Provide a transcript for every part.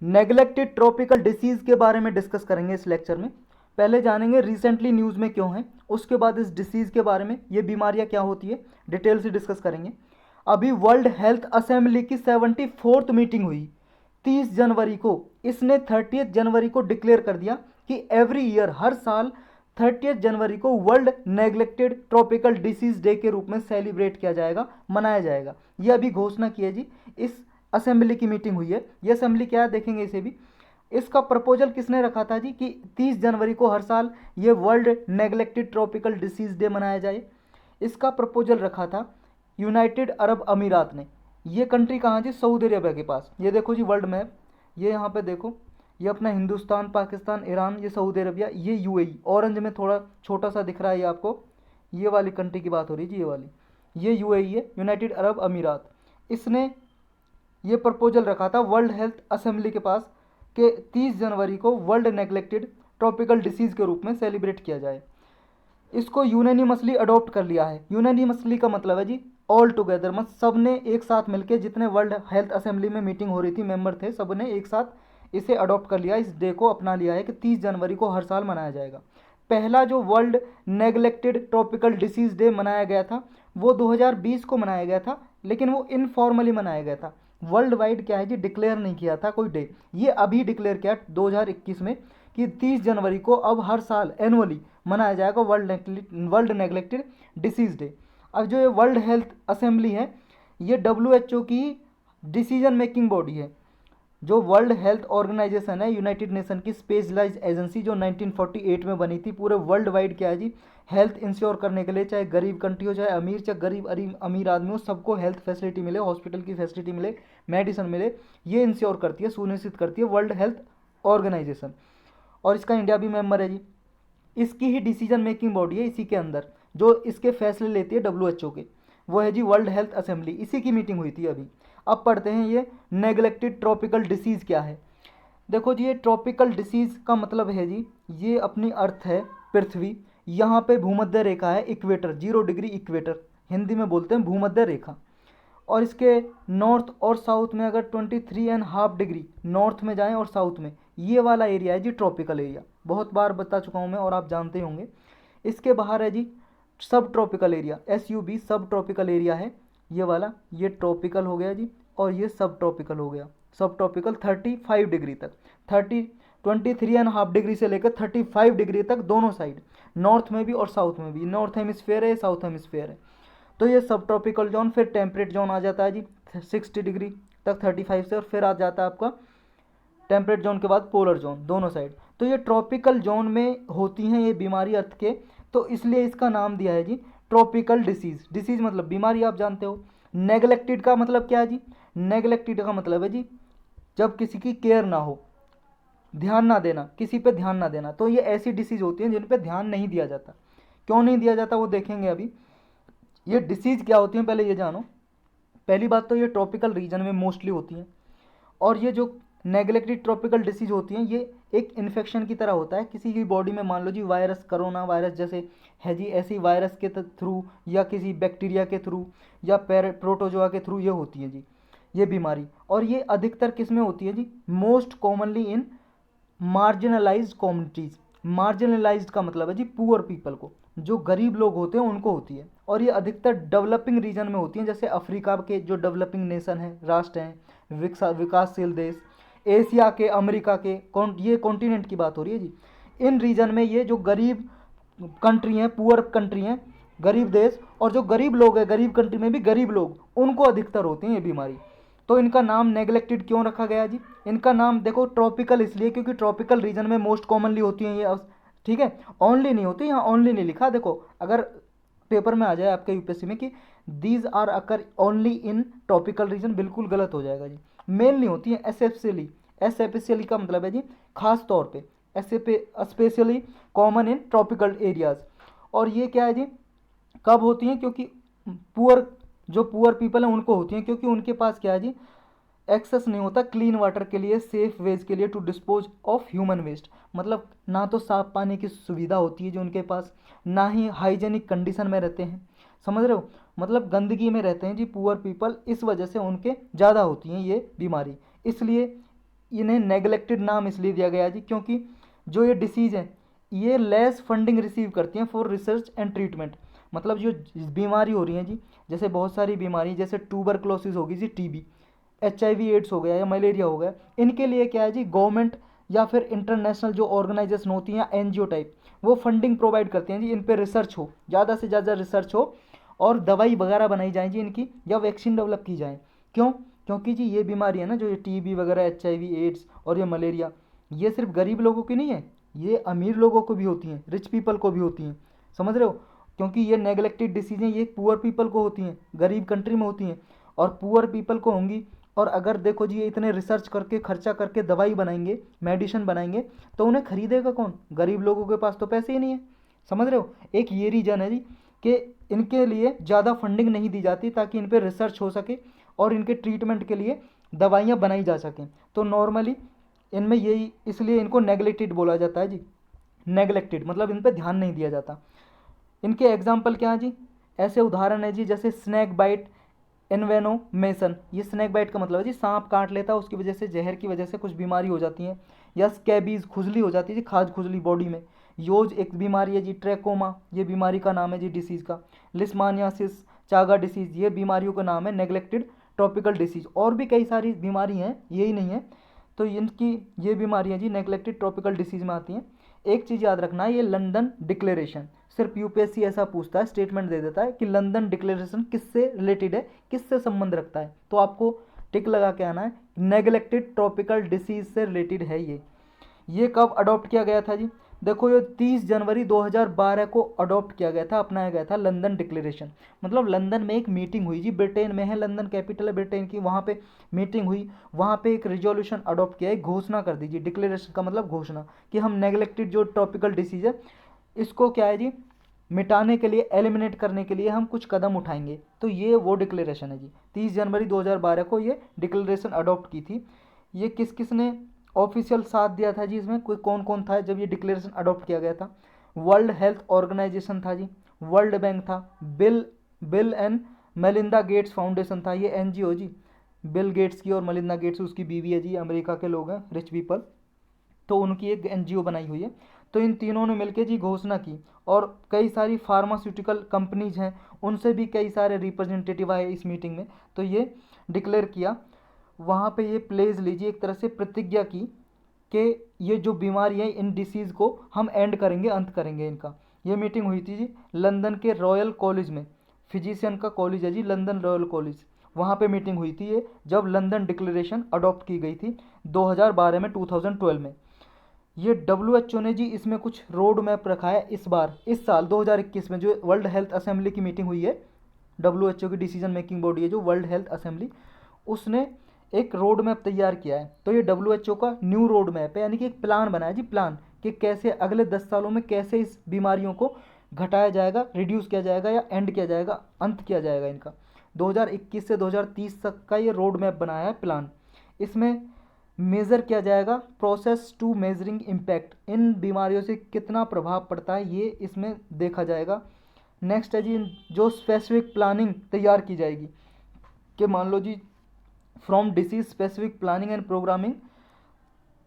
Neglected tropical disease के बारे में डिस्कस करेंगे इस लेक्चर में। पहले जानेंगे रिसेंटली न्यूज़ में क्यों है, उसके बाद इस डिसीज़ के बारे में, ये बीमारियां क्या होती है, डिटेल से डिस्कस करेंगे। अभी वर्ल्ड हेल्थ असेंबली की 74th मीटिंग हुई 30 जनवरी को। इसने 30 जनवरी को डिक्लेयर कर दिया कि एवरी ईयर, हर साल 30 जनवरी को world neglected tropical disease day के रूप में सेलिब्रेट किया जाएगा, मनाया जाएगा। ये अभी घोषणा की है जी, इस असेंबली की मीटिंग हुई है। ये असेंबली क्या है देखेंगे इसे भी। इसका प्रपोजल किसने रखा था जी कि 30 जनवरी को हर साल ये world neglected tropical disease day मनाया जाए। इसका प्रपोजल रखा था यूनाइटेड अरब अमीरात ने। ये कंट्री कहाँ जी, सऊदी अरेबिया के पास। ये देखो जी वर्ल्ड मैप, ये यहाँ पे देखो, ये अपना हिंदुस्तान, पाकिस्तान, ईरान, ये सऊदी अरबिया, ये यूएई। ऑरेंज में थोड़ा छोटा सा दिख रहा है ये आपको, ये वाली कंट्री की बात हो रही है जी, ये वाली, ये यूएई है, यूनाइटेड अरब अमीरात। इसने ये प्रपोजल रखा था वर्ल्ड हेल्थ असेंबली के पास कि 30 जनवरी को वर्ल्ड नेग्लेक्टेड ट्रॉपिकल डिसीज़ के रूप में सेलिब्रेट किया जाए। इसको यूनानिमसली अडॉप्ट कर लिया है। यूनानिमसली का मतलब है जी ऑल टुगेदर, मतलब सब ने एक साथ मिलकर, जितने वर्ल्ड हेल्थ असेंबली में मीटिंग हो रही थी, मेंबर थे, सब ने एक साथ इसे अडॉप्ट कर लिया, इस डे को अपना लिया है कि 30 जनवरी को हर साल मनाया जाएगा। पहला जो world neglected tropical disease day मनाया गया था वो 2020 को मनाया गया था, लेकिन वो इनफॉर्मली मनाया गया था। वर्ल्ड वाइड क्या है जी, डिक्लेयर नहीं किया था कोई डे। ये अभी डिक्लेयर किया 2021 में कि 30 जनवरी को अब हर साल एनुअली मनाया जाएगा वर्ल्ड नेग्लेक्टेड डिसीज डे। अब जो ये वर्ल्ड हेल्थ असेंबली है, ये WHO की डिसीजन मेकिंग बॉडी है। जो वर्ल्ड हेल्थ ऑर्गेनाइजेशन है, यूनाइटेड नेशन की स्पेशलाइज्ड एजेंसी, जो 1948 में बनी थी, पूरे वर्ल्ड वाइड क्या है जी, हेल्थ इंश्योर करने के लिए, चाहे गरीब कंट्री हो, चाहे अमीर, चाहे गरीब अमीर आदमी हो, सबको हेल्थ फैसिलिटी मिले, हॉस्पिटल की फैसिलिटी मिले, मेडिसिन मिले, ये इंश्योर करती है, सुनिश्चित करती है वर्ल्ड हेल्थ ऑर्गेनाइजेशन। और इसका इंडिया भी मेंबर है जी। इसकी ही डिसीजन मेकिंग बॉडी है इसी के अंदर, जो इसके फैसले लेती है WHO के, वो है जी वर्ल्ड हेल्थ असेंबली। इसी की मीटिंग हुई थी अभी। अब पढ़ते हैं ये नेग्लेक्टेड ट्रॉपिकल डिसीज़ क्या है। देखो जी, ये ट्रॉपिकल डिसीज़ का मतलब है जी, ये अपनी अर्थ है पृथ्वी, यहाँ पे भूमध्य रेखा है, इक्वेटर, 0 डिग्री इक्वेटर, हिंदी में बोलते हैं भूमध्य रेखा। और इसके नॉर्थ और साउथ में अगर 23.5 डिग्री नॉर्थ में जाएं और साउथ में, ये वाला एरिया है जी ट्रॉपिकल एरिया। बहुत बार बता चुका हूँ मैं और आप जानते होंगे। इसके बाहर है जी सब ट्रॉपिकल एरिया, SUB, सब ट्रॉपिकल एरिया है ये वाला। ये ट्रॉपिकल हो गया जी, और ये सब ट्रॉपिकल हो गया। सब ट्रॉपिकल 35 डिग्री तक, 23.5 डिग्री से लेकर 35 डिग्री तक, दोनों साइड, नॉर्थ में भी और साउथ में भी। नॉर्थ हेमिस्फेयर है, साउथ हेमिस्फेयर है। तो ये सब ट्रॉपिकल जोन। फिर टेम्परेट जोन आ जाता है जी 60 डिग्री तक 35 से, और फिर आ जाता है आपका टेम्परेट जोन के बाद पोलर जोन, दोनों साइड। तो ये ट्रॉपिकल जोन में होती हैं ये बीमारी अर्थ के, तो इसलिए इसका नाम दिया है जी ट्रॉपिकल डिसीज। डिसीज मतलब बीमारी, आप जानते हो। नेग्लेक्टेड का मतलब क्या है जी, नेग्लेक्टेड का मतलब है जी जब किसी की केयर ना हो, ध्यान ना देना, किसी पे ध्यान ना देना। तो ये ऐसी डिसीज होती हैं जिन पे ध्यान नहीं दिया जाता। क्यों नहीं दिया जाता वो देखेंगे अभी। ये डिसीज़ क्या होती हैं पहले ये जानो। पहली बात तो ये ट्रॉपिकल रीजन में मोस्टली होती हैं। और ये जो नेग्लेक्टेड ट्रॉपिकल डिसीज होती हैं, ये एक इन्फेक्शन की तरह होता है किसी की बॉडी में। मान लो जी वायरस, कोरोना वायरस जैसे है जी, ऐसी वायरस के थ्रू या किसी बैक्टीरिया के थ्रू या प्रोटोजोआ के थ्रू ये होती है जी ये बीमारी। और ये अधिकतर किस में होती है जी, most commonly in marginalized communities. Marginalized का मतलब है जी पुअर पीपल को, जो गरीब लोग होते हैं उनको होती है। और ये अधिकतर डेवलपिंग रीजन में होती हैं, जैसे अफ्रीका के जो डेवलपिंग नेशन हैं, राष्ट्र हैं, विकासशील देश, एशिया के, अमेरिका के, ये कॉन्टिनेंट की बात हो रही है जी। इन रीजन में ये जो गरीब कंट्री हैं, पुअर कंट्री हैं, गरीब देश, और जो गरीब लोग हैं, गरीब कंट्री में भी गरीब लोग, उनको अधिकतर होती है ये बीमारी। तो इनका नाम नेग्लेक्टेड क्यों रखा गया जी। इनका नाम देखो ट्रॉपिकल इसलिए क्योंकि ट्रॉपिकल रीजन में मोस्ट कॉमनली होती हैं ये, ठीक है। ओनली नहीं होती, यहाँ ओनली नहीं लिखा। देखो अगर पेपर में आ जाए आपके UPSC में कि these are occur only in tropical region, बिल्कुल गलत हो जाएगा जी। मेन नहीं होती है, एस्पेशली का मतलब है जी खास तौर पे, specially common in tropical areas. और ये क्या है जी, कब होती हैं, क्योंकि जो पुअर पीपल हैं उनको होती हैं, क्योंकि उनके पास क्या है जी एक्सेस नहीं होता क्लीन वाटर के लिए, सेफ वेज के लिए, to dispose of human waste. मतलब ना तो साफ पानी की सुविधा होती है जो उनके पास, ना ही हाइजेनिक कंडीशन में रहते हैं, समझ रहे हो। मतलब गंदगी में रहते हैं जी पुअर पीपल, इस वजह से उनके ज़्यादा होती हैं ये बीमारी। इसलिए इन्हें नेगलेक्टेड नाम इसलिए दिया गया जी क्योंकि जो ये डिसीज़ हैं ये लेस फंडिंग रिसीव करती हैं फॉर रिसर्च एंड ट्रीटमेंट। मतलब जो बीमारी हो रही है जी, जैसे बहुत सारी बीमारी, जैसे ट्यूबरक्लोसिस होगी जी, टीबी, HIV एड्स हो गया या मलेरिया हो गया, इनके लिए क्या है जी, गवर्नमेंट या फिर इंटरनेशनल जो ऑर्गेनाइजेशन होती हैं या NGO टाइप, वो फंडिंग प्रोवाइड करती हैं जी, इन पर रिसर्च हो, ज़्यादा से ज़्यादा रिसर्च हो और दवाई वगैरह बनाई जाए जी इनकी, या वैक्सीन डेवलप की जाए। क्यों? क्योंकि जी ये बीमारी है ना, जो ये TB वगैरह, HIV एड्स और ये मलेरिया, ये सिर्फ गरीब लोगों की नहीं है, ये अमीर लोगों को भी होती हैं, रिच पीपल को भी होती हैं। समझ रहे हो? क्योंकि ये नेगलेक्टेड डिसीजें ये पुअर पीपल को होती हैं, गरीब कंट्री में होती हैं, और पुअर पीपल को होंगी। और अगर देखो जी ये इतने रिसर्च करके खर्चा करके दवाई बनाएंगे, मेडिसिन बनाएंगे, तो उन्हें खरीदेगा कौन? गरीब लोगों के पास तो पैसे ही नहीं है। समझ रहे हो? एक ये रीज़न है जी कि इनके लिए ज़्यादा फंडिंग नहीं दी जाती ताकि इन पर रिसर्च हो सके और इनके ट्रीटमेंट के लिए दवाइयाँ बनाई जा सकें। तो नॉर्मली इनमें यही, इसलिए इनको नेगलेक्टेड बोला जाता है जी। नेगलेक्टेड मतलब इन पर ध्यान नहीं दिया जाता। इनके एग्जाम्पल क्या है जी? ऐसे उदाहरण है जी, जैसे स्नैक बाइट, इन्वेनोमेशन। ये स्नैक बाइट का मतलब है जी सांप काट लेता है, उसकी वजह से, जहर की वजह से कुछ बीमारी हो जाती है। या स्कैबीज, खुजली हो जाती है जी, खाज खुजली बॉडी में। योज एक बीमारी है जी, ट्रैकोमा ये बीमारी का नाम है जी डिसीज़ का। लिस्मानियासिस, चागा डिसीज़, ये बीमारियों का नाम है नेगलेक्टेड ट्रॉपिकल डिसीज़। और भी कई सारी बीमारी हैं, यही नहीं है। तो इनकी ये बीमारियाँ जी नेगलेक्टेड ट्रॉपिकल डिसीज़ में आती हैं। एक चीज़ याद रखना है, ये लंदन डिक्लेरेशन, सिर्फ UPSC ऐसा पूछता है, स्टेटमेंट दे देता है कि लंदन डिक्लेरेशन किससे रिलेटेड है, किससे संबंध रखता है, तो आपको टिक लगा के आना है, नेगलेक्टेड ट्रॉपिकल डिसीज से रिलेटेड है ये कब अडॉप्ट किया गया था जी? देखो ये 30 जनवरी 2012 को अडॉप्ट किया गया था, अपनाया गया था लंदन डिक्लेरेशन। मतलब लंदन में एक मीटिंग हुई जी, ब्रिटेन में है, लंदन कैपिटल है ब्रिटेन की, वहाँ पे मीटिंग हुई, वहाँ पे एक रिजोल्यूशन अडॉप्ट किया, एक घोषणा कर दीजिए, डिक्लेरेशन का मतलब घोषणा, कि हम नेगलेक्टेड जो ट्रॉपिकल डिसीज है इसको क्या है जी, मिटाने के लिए, एलिमिनेट करने के लिए हम कुछ कदम उठाएंगे। तो ये वो डिक्लेरेशन है जी, 30 जनवरी 2012 को ये डिक्लेरेशन अडॉप्ट की थी। ये किस किस ने ऑफिशियल साथ दिया था जी? इसमें कोई कौन कौन था जब ये डिक्लेरेशन अडॉप्ट किया गया था? वर्ल्ड हेल्थ ऑर्गेनाइजेशन था जी, वर्ल्ड बैंक था, Bill and Melinda Gates foundation था, ये NGO जी, बिल गेट्स की और मेलिंदा गेट्स उसकी बीवी है जी, अमेरिका के लोग हैं, रिच पीपल, तो उनकी एक NGO बनाई हुई है। तो इन तीनों ने मिलकर जी घोषणा की, और कई सारी फार्मास्यूटिकल कंपनीज हैं, उनसे भी कई सारे रिप्रेजेंटेटिव आए इस मीटिंग में, तो ये डिक्लेयर किया। वहाँ पे ये प्लेज लीजिए, एक तरह से प्रतिज्ञा की कि ये जो बीमारी है, इन डिसीज़ को हम एंड करेंगे, अंत करेंगे इनका। ये मीटिंग हुई थी जी लंदन के रॉयल कॉलेज में, फिजिशियन का कॉलेज है जी, लंदन रॉयल कॉलेज, वहाँ पे मीटिंग हुई थी ये, जब लंदन डिक्लेरेशन अडॉप्ट की गई थी 2012 में, 2012 में। ये WHO ने जी इसमें कुछ रोड मैप रखा है इस बार, इस साल 2021 में, जो वर्ल्ड हेल्थ असेंबली की मीटिंग हुई है, WHO की डिसीजन मेकिंग बॉडी है जो वर्ल्ड हेल्थ असेंबली, उसने एक रोड मैप तैयार किया है। तो ये WHO का न्यू रोड मैप है, यानी कि एक प्लान बनाया जी, प्लान कि कैसे अगले 10 सालों में कैसे इस बीमारियों को घटाया जाएगा, रिड्यूस किया जाएगा या एंड किया जाएगा, अंत किया जाएगा इनका। 2021 से 2030 तक का ये रोड मैप बनाया है, प्लान। इसमें मेज़र किया जाएगा, प्रोसेस टू मेजरिंग इम्पैक्ट, इन बीमारियों से कितना प्रभाव पड़ता है ये इसमें देखा जाएगा। नेक्स्ट है जी, जो स्पेसिफिक प्लानिंग तैयार की जाएगी, कि मान लो जी from disease specific planning and programming,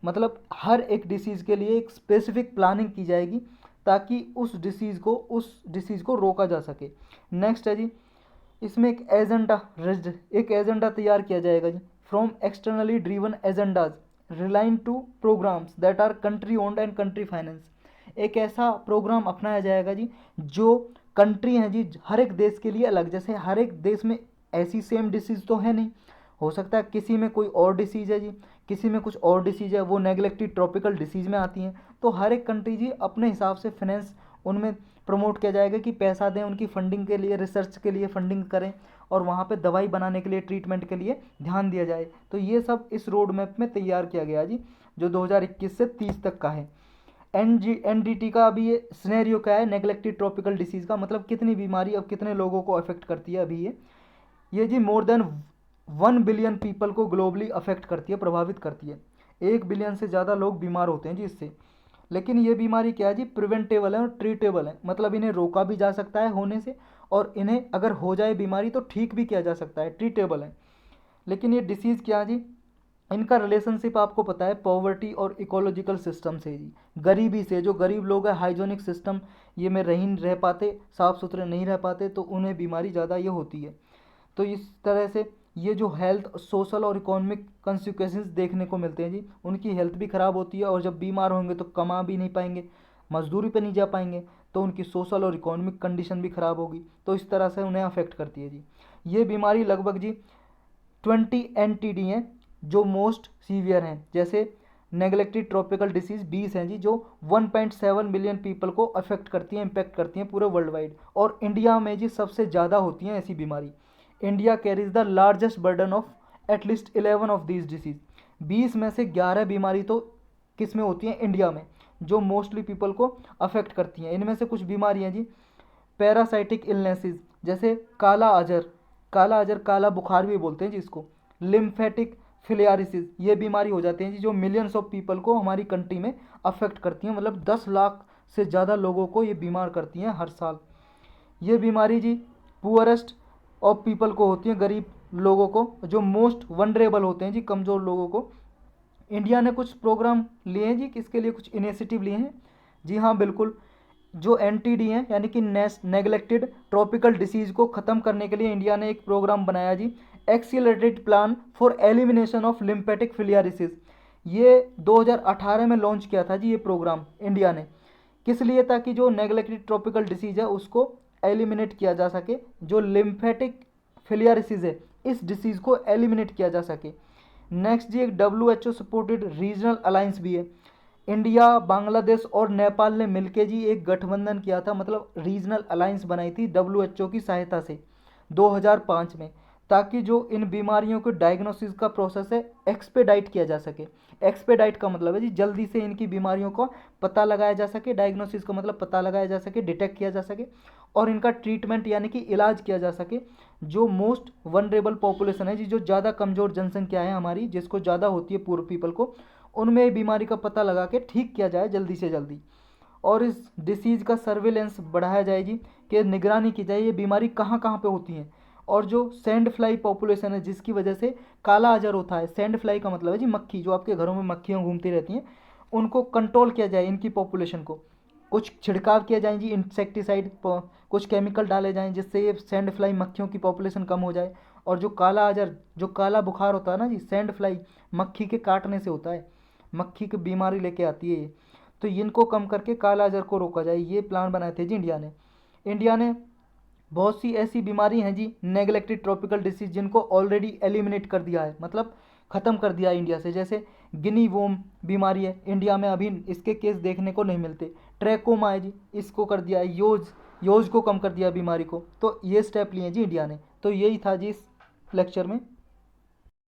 मतलब हर एक डिसीज़ के लिए एक स्पेसिफिक प्लानिंग की जाएगी ताकि उस डिसीज़ को रोका जा सके। नेक्स्ट है जी, इसमें एक एजेंडा तैयार किया जाएगा जी, from externally driven agendas relying to programs that are country owned and country finance. एक ऐसा प्रोग्राम अपनाया जाएगा जी जो कंट्री हैं जी, हर एक देश के लिए अलग, जैसे हर एक देश में ऐसी सेम डिसीज़ तो है नहीं, हो सकता है किसी में कोई और डिसीज़ है जी, किसी में कुछ और डिसीज़ है, वो नेगलेक्टेड ट्रॉपिकल डिसीज़ में आती हैं। तो हर एक कंट्री जी अपने हिसाब से फाइनेंस उनमें प्रमोट किया जाएगा कि पैसा दें, उनकी फंडिंग के लिए, रिसर्च के लिए फंडिंग करें, और वहाँ पे दवाई बनाने के लिए, ट्रीटमेंट के लिए ध्यान दिया जाए। तो ये सब इस रोड मैप में तैयार किया गया जी, जो 2021 से 30 तक का है। NDT का अभी ये सिनेरियो क्या है, नेगलेक्टेड ट्रॉपिकल डिसीज़ का, मतलब कितनी बीमारी अब कितने लोगों को अफेक्ट करती है अभी ये जी मोर देन 1 बिलियन पीपल को ग्लोबली अफेक्ट करती है, प्रभावित करती है। 1 बिलियन से ज़्यादा लोग बीमार होते हैं जी इससे। लेकिन ये बीमारी क्या है जी, प्रिवेंटेबल है और ट्रीटेबल है, मतलब इन्हें रोका भी जा सकता है होने से, और इन्हें अगर हो जाए बीमारी तो ठीक भी किया जा सकता है, ट्रीटेबल है। लेकिन ये डिसीज़ क्या है जी, इनका रिलेशनशिप आपको पता है पॉवर्टी और इकोलॉजिकल सिस्टम से जी, गरीबी से। जो गरीब लोग हैं हाइजीनिक सिस्टम ये में नहीं रह पाते, साफ़ सुथरे नहीं रह पाते, तो उन्हें बीमारी ज़्यादा ये होती है। तो इस तरह से ये जो हेल्थ, सोशल और इकोनॉमिक कंसिक्वेंसेस देखने को मिलते हैं जी, उनकी हेल्थ भी ख़राब होती है, और जब बीमार होंगे तो कमा भी नहीं पाएंगे, मजदूरी पे नहीं जा पाएंगे, तो उनकी सोशल और इकोनॉमिक कंडीशन भी ख़राब होगी, तो इस तरह से उन्हें अफेक्ट करती है जी। ये बीमारी लगभग जी 20 NTD हैं जो मोस्ट सीवियर हैं। जैसे नेग्लेक्टेड ट्रॉपिकल डिसीज़ 20 हैं जी, जो 1.7 मिलियन पीपल को अफेक्ट करती हैं, इम्पेक्ट करती हैं पूरे वर्ल्ड वाइड। और इंडिया में जी सबसे ज़्यादा होती हैं ऐसी बीमारी। India carries the largest burden of at least 11 of these disease. 20 में से 11 बीमारी तो किस में होती हैं? इंडिया में, जो मोस्टली पीपल को अफेक्ट करती हैं। इनमें से कुछ बीमारियाँ जी, पैरासाइटिक इलनेसेस, जैसे काला अजर, काला बुखार भी बोलते हैं जिसको, लिम्फेटिक फिलियारिसिस, ये बीमारी हो जाती है जी, जो मिलियंस ऑफ पीपल को हमारी कंट्री में अफेक्ट करती हैं। मतलब 10 लाख से ज़्यादा लोगों को ये बीमार करती हैं हर साल। ये बीमारी जी पुअरेस्ट ऑफ पीपल को होती है, गरीब लोगों को, जो मोस्ट वनरेबल होते हैं जी, कमज़ोर लोगों को। इंडिया ने कुछ प्रोग्राम लिए हैं जी, किसके लिए कुछ इनिशिएटिव लिए हैं? जी हाँ बिल्कुल, जो NTD हैं यानी कि नेग्लेक्टेड ट्रॉपिकल डिसीज़ को ख़त्म करने के लिए इंडिया ने एक प्रोग्राम बनाया जी, accelerated plan for elimination of lymphatic filariasis. ये 2018 में लॉन्च किया था जी ये प्रोग्राम इंडिया ने। किस लिए? ताकि जो नेग्लेक्टेड ट्रॉपिकल डिसीज़ है उसको एलिमिनेट किया जा सके, जो लिम्फेटिक फिलियारिसिस है इस डिसीज़ को एलिमिनेट किया जा सके। नेक्स्ट जी एक WHO सपोर्टेड रीजनल अलायंस भी है। इंडिया, बांग्लादेश और नेपाल ने मिलके जी एक गठबंधन किया था, मतलब रीजनल अलायंस बनाई थी WHO की सहायता से 2005 में, ताकि जो इन बीमारियों के डायग्नोसिस का प्रोसेस है एक्सपेडाइट किया जा सके। एक्सपेडाइट का मतलब है जी जल्दी से इनकी बीमारियों का पता लगाया जा सके, डायग्नोसिस का मतलब पता लगाया जा सके, डिटेक्ट किया जा सके, और इनका ट्रीटमेंट यानी कि इलाज किया जा सके। जो मोस्ट वनरेबल पॉपुलेशन है जी, जो ज़्यादा कमज़ोर जनसंख्या है हमारी, जिसको ज़्यादा होती है पूर्व पीपल को, उनमें बीमारी का पता लगा के ठीक किया जाए जल्दी से जल्दी। और इस डिसीज़ का सर्विलेंस बढ़ाया जाए जी, कि निगरानी की जाए ये बीमारी कहाँ कहाँ पे होती हैं। और जो सैंड फ्लाई पॉपुलेशन है जिसकी वजह से काला अजर होता है, सैंड फ्लाई का मतलब है जी मक्खी, जो आपके घरों में मक्खियाँ घूमती रहती हैं, उनको कंट्रोल किया जाए, इनकी पॉपुलेशन को कुछ छिड़काव किया जाए जी, इंसेक्टिसाइड, कुछ केमिकल डाले जाएं जिससे ये सैंड फ्लाई मक्खियों की पॉपुलेशन कम हो जाए। और जो काला अजर, जो काला बुखार होता है ना जी, सैंड फ्लाई मक्खी के काटने से होता है, मक्खी की बीमारी लेके आती है ये, तो इनको कम करके काला अजर को रोका जाए, ये प्लान बनाए थे जी इंडिया ने। बहुत सी ऐसी बीमारी हैं जी नेग्लेक्टेड ट्रॉपिकल डिसीज जिनको ऑलरेडी एलिमिनेट कर दिया है, मतलब ख़त्म कर दिया है इंडिया से। जैसे गिनी वोम बीमारी है, इंडिया में अभी इसके केस देखने को नहीं मिलते। ट्रैकोमा है जी, इसको कर दिया है, योज को कम कर दिया बीमारी को। तो ये स्टेप लिए जी इंडिया ने। तो यही था जी इस लेक्चर में।